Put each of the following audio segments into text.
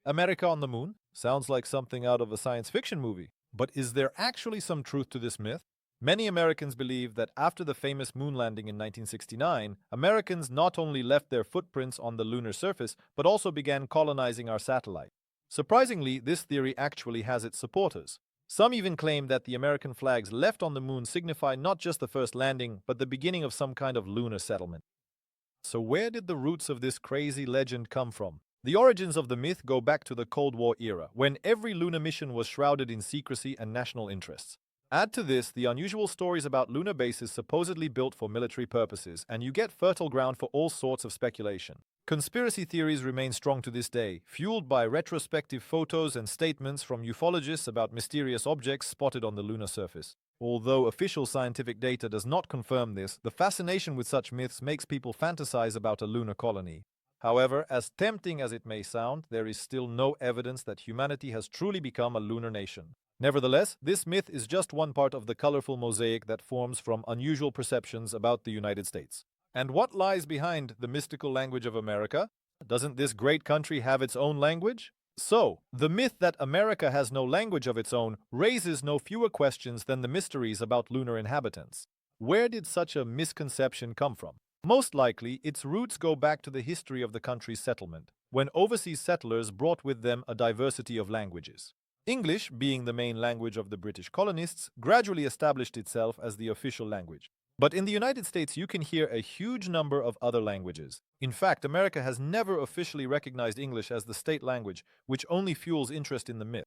America on the moon? Sounds like something out of a science fiction movie. But is there actually some truth to this myth? Many Americans believe that after the famous moon landing in 1969, Americans not only left their footprints on the lunar surface, but also began colonizing our satellite. Surprisingly, this theory actually has its supporters. Some even claim that the American flags left on the moon signify not just the first landing, but the beginning of some kind of lunar settlement. So where did the roots of this crazy legend come from? The origins of the myth go back to the Cold War era, when every lunar mission was shrouded in secrecy and national interests. Add to this the unusual stories about lunar bases supposedly built for military purposes, and you get fertile ground for all sorts of speculation. Conspiracy theories remain strong to this day, fueled by retrospective photos and statements from ufologists about mysterious objects spotted on the lunar surface. Although official scientific data does not confirm this, the fascination with such myths makes people fantasize about a lunar colony. However, as tempting as it may sound, there is still no evidence that humanity has truly become a lunar nation. Nevertheless, this myth is just one part of the colorful mosaic that forms from unusual perceptions about the United States. And what lies behind the mystical language of America? Doesn't this great country have its own language? So, the myth that America has no language of its own raises no fewer questions than the mysteries about lunar inhabitants. Where did such a misconception come from? Most likely, its roots go back to the history of the country's settlement, when overseas settlers brought with them a diversity of languages. English, being the main language of the British colonists, gradually established itself as the official language. But in the United States, you can hear a huge number of other languages. In fact, America has never officially recognized English as the state language, which only fuels interest in the myth.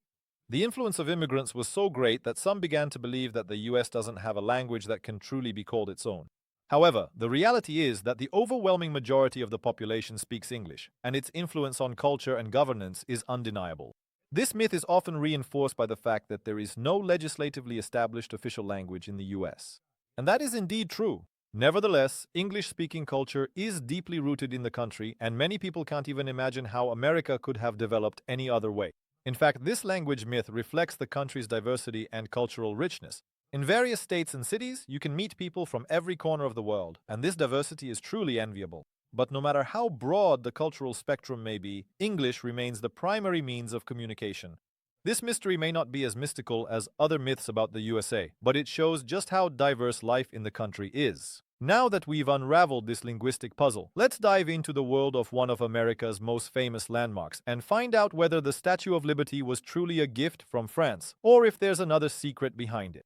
The influence of immigrants was so great that some began to believe that the US doesn't have a language that can truly be called its own. However, the reality is that the overwhelming majority of the population speaks English, and its influence on culture and governance is undeniable. This myth is often reinforced by the fact that there is no legislatively established official language in the US. And that is indeed true. Nevertheless, English-speaking culture is deeply rooted in the country, and many people can't even imagine how America could have developed any other way. In fact, this language myth reflects the country's diversity and cultural richness. In various states and cities, you can meet people from every corner of the world, and this diversity is truly enviable. But no matter how broad the cultural spectrum may be, English remains the primary means of communication. This mystery may not be as mystical as other myths about the USA, but it shows just how diverse life in the country is. Now that we've unraveled this linguistic puzzle, let's dive into the world of one of America's most famous landmarks and find out whether the Statue of Liberty was truly a gift from France, or if there's another secret behind it.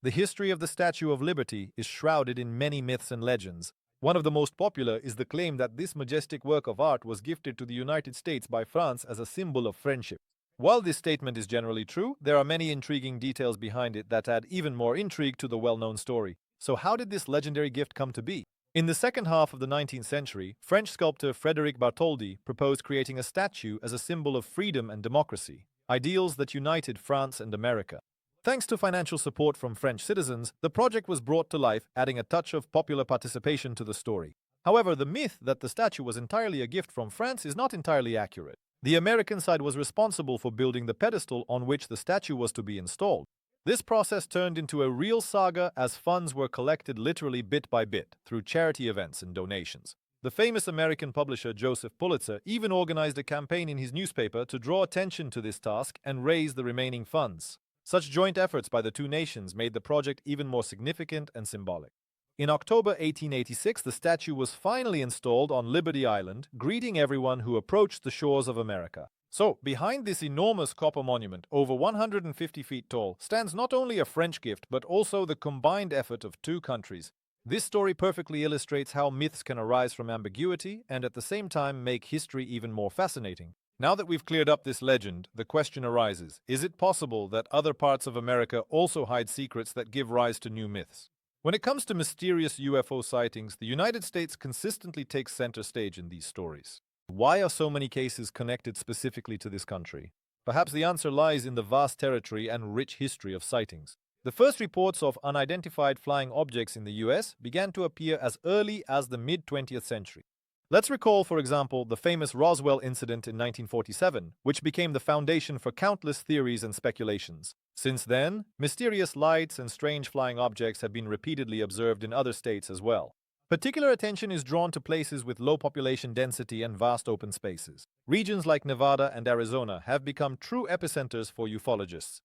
The history of the Statue of Liberty is shrouded in many myths and legends. One of the most popular is the claim that this majestic work of art was gifted to the United States by France as a symbol of friendship. While this statement is generally true, there are many intriguing details behind it that add even more intrigue to the well-known story. So how did this legendary gift come to be? In the second half of the 19th century, French sculptor Frédéric Bartholdi proposed creating a statue as a symbol of freedom and democracy, ideals that united France and America. Thanks to financial support from French citizens, the project was brought to life, adding a touch of popular participation to the story. However, the myth that the statue was entirely a gift from France is not entirely accurate. The American side was responsible for building the pedestal on which the statue was to be installed. This process turned into a real saga as funds were collected literally bit by bit through charity events and donations. The famous American publisher Joseph Pulitzer even organized a campaign in his newspaper to draw attention to this task and raise the remaining funds. Such joint efforts by the two nations made the project even more significant and symbolic. In October 1886, the statue was finally installed on Liberty Island, greeting everyone who approached the shores of America. So, behind this enormous copper monument, over 150 feet tall, stands not only a French gift, but also the combined effort of two countries. This story perfectly illustrates how myths can arise from ambiguity and at the same time make history even more fascinating. Now that we've cleared up this legend, the question arises, is it possible that other parts of America also hide secrets that give rise to new myths? When it comes to mysterious UFO sightings, the United States consistently takes center stage in these stories. Why are so many cases connected specifically to this country? Perhaps the answer lies in the vast territory and rich history of sightings. The first reports of unidentified flying objects in the US began to appear as early as the mid-20th century. Let's recall, for example, the famous Roswell incident in 1947, which became the foundation for countless theories and speculations. Since then, mysterious lights and strange flying objects have been repeatedly observed in other states as well. Particular attention is drawn to places with low population density and vast open spaces. Regions like Nevada and Arizona have become true epicenters for ufologists.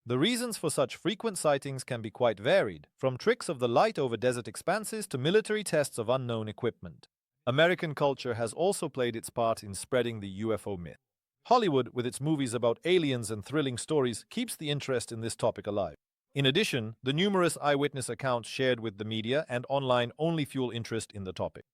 The reasons for such frequent sightings can be quite varied, from tricks of the light over desert expanses to military tests of unknown equipment. American culture has also played its part in spreading the UFO myth. Hollywood, with its movies about aliens and thrilling stories, keeps the interest in this topic alive. In addition, the numerous eyewitness accounts shared with the media and online only fuel interest in the topic.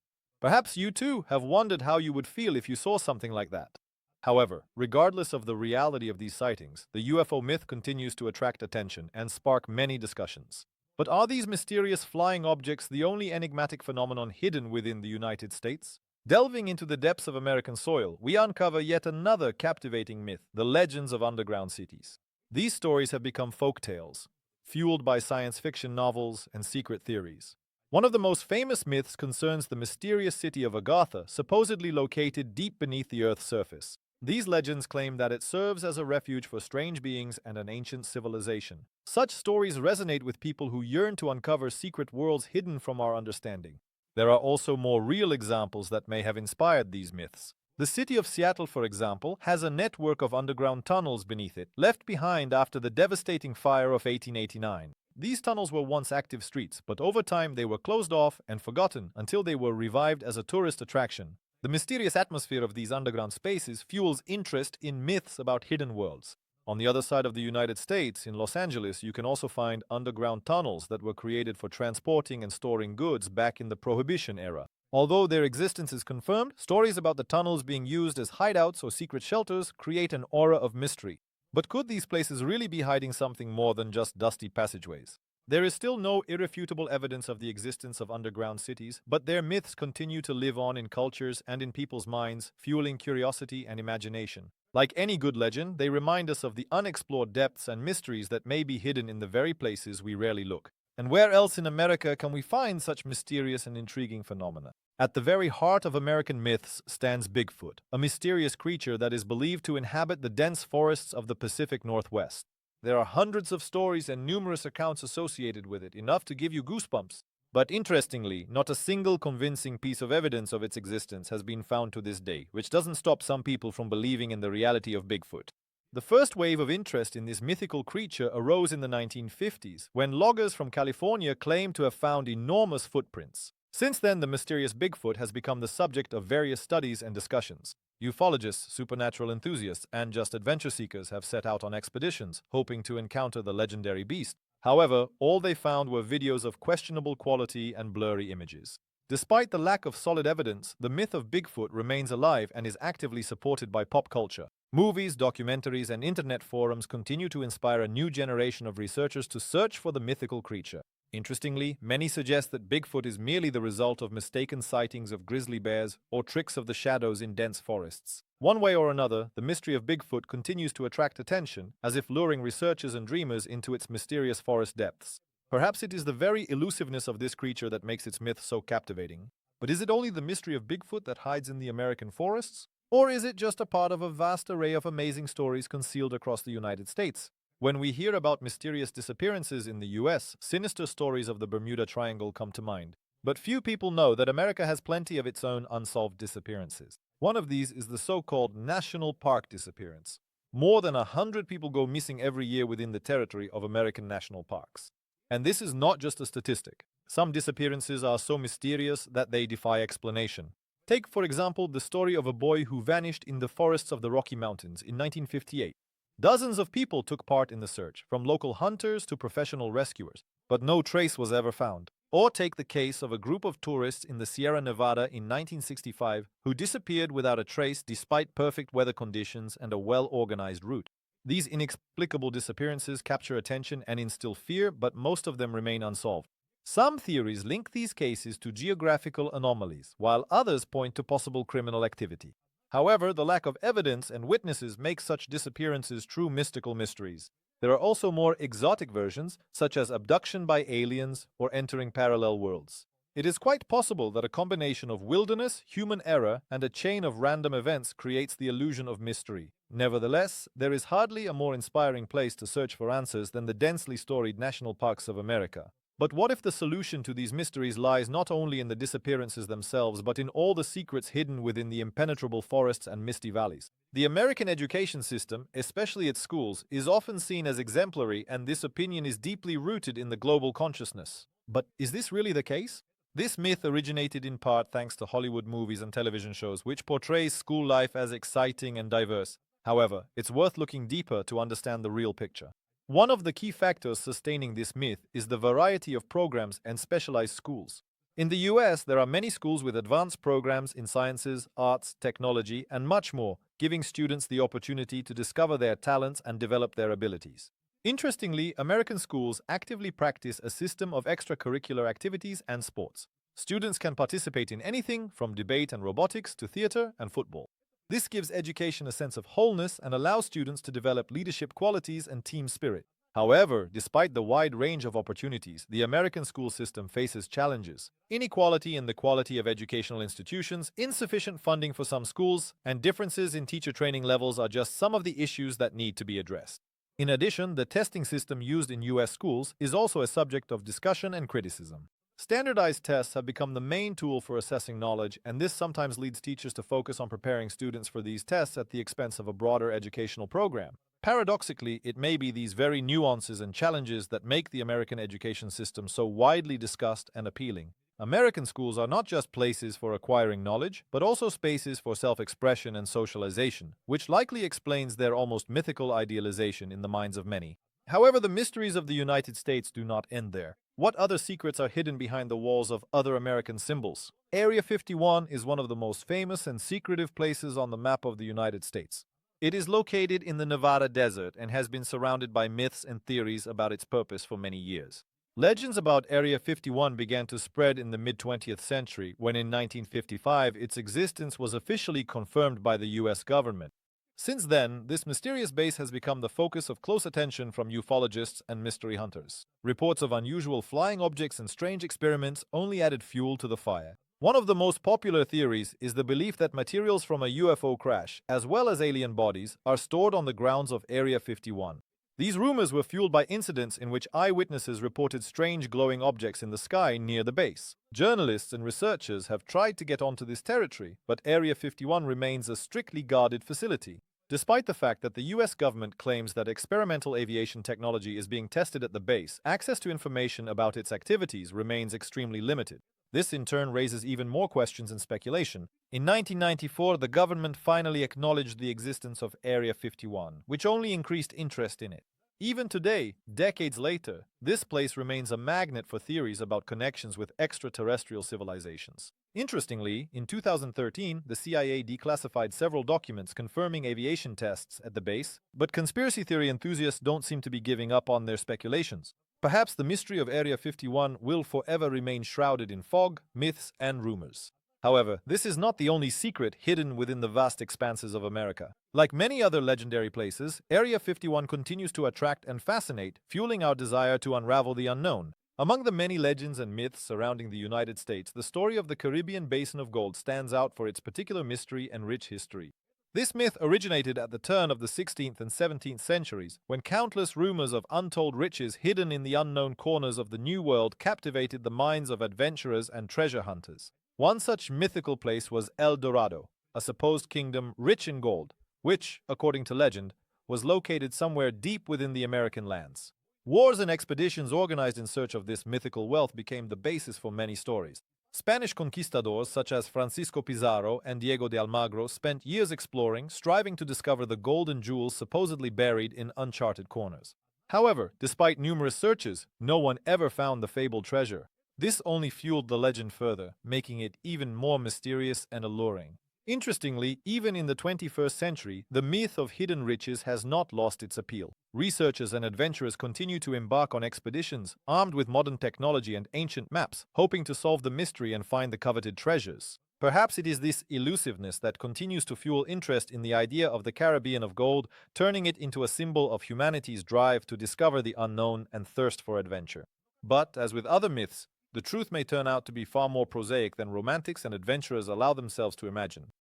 Perhaps you too have wondered how you would feel if you saw something like that. However, regardless of the reality of these sightings, the UFO myth continues to attract attention and spark many discussions. But are these mysterious flying objects the only enigmatic phenomenon hidden within the United States? Delving into the depths of American soil, we uncover yet another captivating myth, the legends of underground cities. These stories have become folk tales, fueled by science fiction novels and secret theories. One of the most famous myths concerns the mysterious city of Agartha, supposedly located deep beneath the Earth's surface. These legends claim that it serves as a refuge for strange beings and an ancient civilization. Such stories resonate with people who yearn to uncover secret worlds hidden from our understanding. There are also more real examples that may have inspired these myths. The city of Seattle, for example, has a network of underground tunnels beneath it, left behind after the devastating fire of 1889. These tunnels were once active streets, but over time they were closed off and forgotten until they were revived as a tourist attraction. The mysterious atmosphere of these underground spaces fuels interest in myths about hidden worlds. On the other side of the United States, in Los Angeles, you can also find underground tunnels that were created for transporting and storing goods back in the Prohibition era. Although their existence is confirmed, stories about the tunnels being used as hideouts or secret shelters create an aura of mystery. But could these places really be hiding something more than just dusty passageways? There is still no irrefutable evidence of the existence of underground cities, but their myths continue to live on in cultures and in people's minds, fueling curiosity and imagination. Like any good legend, they remind us of the unexplored depths and mysteries that may be hidden in the very places we rarely look. And where else in America can we find such mysterious and intriguing phenomena? At the very heart of American myths stands Bigfoot, a mysterious creature that is believed to inhabit the dense forests of the Pacific Northwest. There are hundreds of stories and numerous accounts associated with it, enough to give you goosebumps. But interestingly, not a single convincing piece of evidence of its existence has been found to this day, which doesn't stop some people from believing in the reality of Bigfoot. The first wave of interest in this mythical creature arose in the 1950s, when loggers from California claimed to have found enormous footprints. Since then, the mysterious Bigfoot has become the subject of various studies and discussions. Ufologists, supernatural enthusiasts, and just adventure seekers have set out on expeditions, hoping to encounter the legendary beast. However, all they found were videos of questionable quality and blurry images. Despite the lack of solid evidence, the myth of Bigfoot remains alive and is actively supported by pop culture. Movies, documentaries, and internet forums continue to inspire a new generation of researchers to search for the mythical creature. Interestingly, many suggest that Bigfoot is merely the result of mistaken sightings of grizzly bears or tricks of the shadows in dense forests. One way or another, the mystery of Bigfoot continues to attract attention, as if luring researchers and dreamers into its mysterious forest depths. Perhaps it is the very elusiveness of this creature that makes its myth so captivating. But is it only the mystery of Bigfoot that hides in the American forests? Or is it just a part of a vast array of amazing stories concealed across the United States? When we hear about mysterious disappearances in the US, sinister stories of the Bermuda Triangle come to mind. But few people know that America has plenty of its own unsolved disappearances. One of these is the so-called national park disappearance. More than 100 people go missing every year within the territory of American national parks. And this is not just a statistic. Some disappearances are so mysterious that they defy explanation. Take, for example, the story of a boy who vanished in the forests of the Rocky Mountains in 1958. Dozens of people took part in the search, from local hunters to professional rescuers, but no trace was ever found. Or take the case of a group of tourists in the Sierra Nevada in 1965 who disappeared without a trace despite perfect weather conditions and a well-organized route. These inexplicable disappearances capture attention and instill fear, but most of them remain unsolved. Some theories link these cases to geographical anomalies, while others point to possible criminal activity. However, the lack of evidence and witnesses makes such disappearances true mystical mysteries. There are also more exotic versions, such as abduction by aliens or entering parallel worlds. It is quite possible that a combination of wilderness, human error, and a chain of random events creates the illusion of mystery. Nevertheless, there is hardly a more inspiring place to search for answers than the densely storied national parks of America. But what if the solution to these mysteries lies not only in the disappearances themselves, but in all the secrets hidden within the impenetrable forests and misty valleys? The American education system, especially its schools, is often seen as exemplary, and this opinion is deeply rooted in the global consciousness. But is this really the case? This myth originated in part thanks to Hollywood movies and television shows, which portrays school life as exciting and diverse. However, it's worth looking deeper to understand the real picture. One of the key factors sustaining this myth is the variety of programs and specialized schools. In the US, there are many schools with advanced programs in sciences, arts, technology, and much more, giving students the opportunity to discover their talents and develop their abilities. Interestingly, American schools actively practice a system of extracurricular activities and sports. Students can participate in anything from debate and robotics to theater and football. This gives education a sense of wholeness and allows students to develop leadership qualities and team spirit. However, despite the wide range of opportunities, the American school system faces challenges. Inequality in the quality of educational institutions, insufficient funding for some schools, and differences in teacher training levels are just some of the issues that need to be addressed. In addition, the testing system used in US schools is also a subject of discussion and criticism. Standardized tests have become the main tool for assessing knowledge, and this sometimes leads teachers to focus on preparing students for these tests at the expense of a broader educational program. Paradoxically, it may be these very nuances and challenges that make the American education system so widely discussed and appealing. American schools are not just places for acquiring knowledge, but also spaces for self-expression and socialization, which likely explains their almost mythical idealization in the minds of many. However, the mysteries of the United States do not end there. What other secrets are hidden behind the walls of other American symbols? Area 51 is one of the most famous and secretive places on the map of the United States. It is located in the Nevada desert and has been surrounded by myths and theories about its purpose for many years. Legends about Area 51 began to spread in the mid-20th century when in 1955 its existence was officially confirmed by the US government. Since then, this mysterious base has become the focus of close attention from ufologists and mystery hunters. Reports of unusual flying objects and strange experiments only added fuel to the fire. One of the most popular theories is the belief that materials from a UFO crash, as well as alien bodies, are stored on the grounds of Area 51. These rumors were fueled by incidents in which eyewitnesses reported strange glowing objects in the sky near the base. Journalists and researchers have tried to get onto this territory, but Area 51 remains a strictly guarded facility. Despite the fact that the US government claims that experimental aviation technology is being tested at the base, access to information about its activities remains extremely limited. This in turn raises even more questions and speculation. In 1994, the government finally acknowledged the existence of Area 51, which only increased interest in it. Even today, decades later, this place remains a magnet for theories about connections with extraterrestrial civilizations. Interestingly, in 2013, the CIA declassified several documents confirming aviation tests at the base, but conspiracy theory enthusiasts don't seem to be giving up on their speculations. Perhaps the mystery of Area 51 will forever remain shrouded in fog, myths, and rumors. However, this is not the only secret hidden within the vast expanses of America. Like many other legendary places, Area 51 continues to attract and fascinate, fueling our desire to unravel the unknown. Among the many legends and myths surrounding the United States, the story of the Caribbean Basin of Gold stands out for its particular mystery and rich history. This myth originated at the turn of the 16th and 17th centuries, when countless rumors of untold riches hidden in the unknown corners of the New World captivated the minds of adventurers and treasure hunters. One such mythical place was El Dorado, a supposed kingdom rich in gold, which, according to legend, was located somewhere deep within the American lands. Wars and expeditions organized in search of this mythical wealth became the basis for many stories. Spanish conquistadors such as Francisco Pizarro and Diego de Almagro spent years exploring, striving to discover the golden jewels supposedly buried in uncharted corners. However, despite numerous searches, no one ever found the fabled treasure. This only fueled the legend further, making it even more mysterious and alluring. Interestingly, even in the 21st century, the myth of hidden riches has not lost its appeal. Researchers and adventurers continue to embark on expeditions, armed with modern technology and ancient maps, hoping to solve the mystery and find the coveted treasures. Perhaps it is this elusiveness that continues to fuel interest in the idea of the Caribbean of gold, turning it into a symbol of humanity's drive to discover the unknown and thirst for adventure. But, as with other myths, the truth may turn out to be far more prosaic than romantics and adventurers allow themselves to imagine.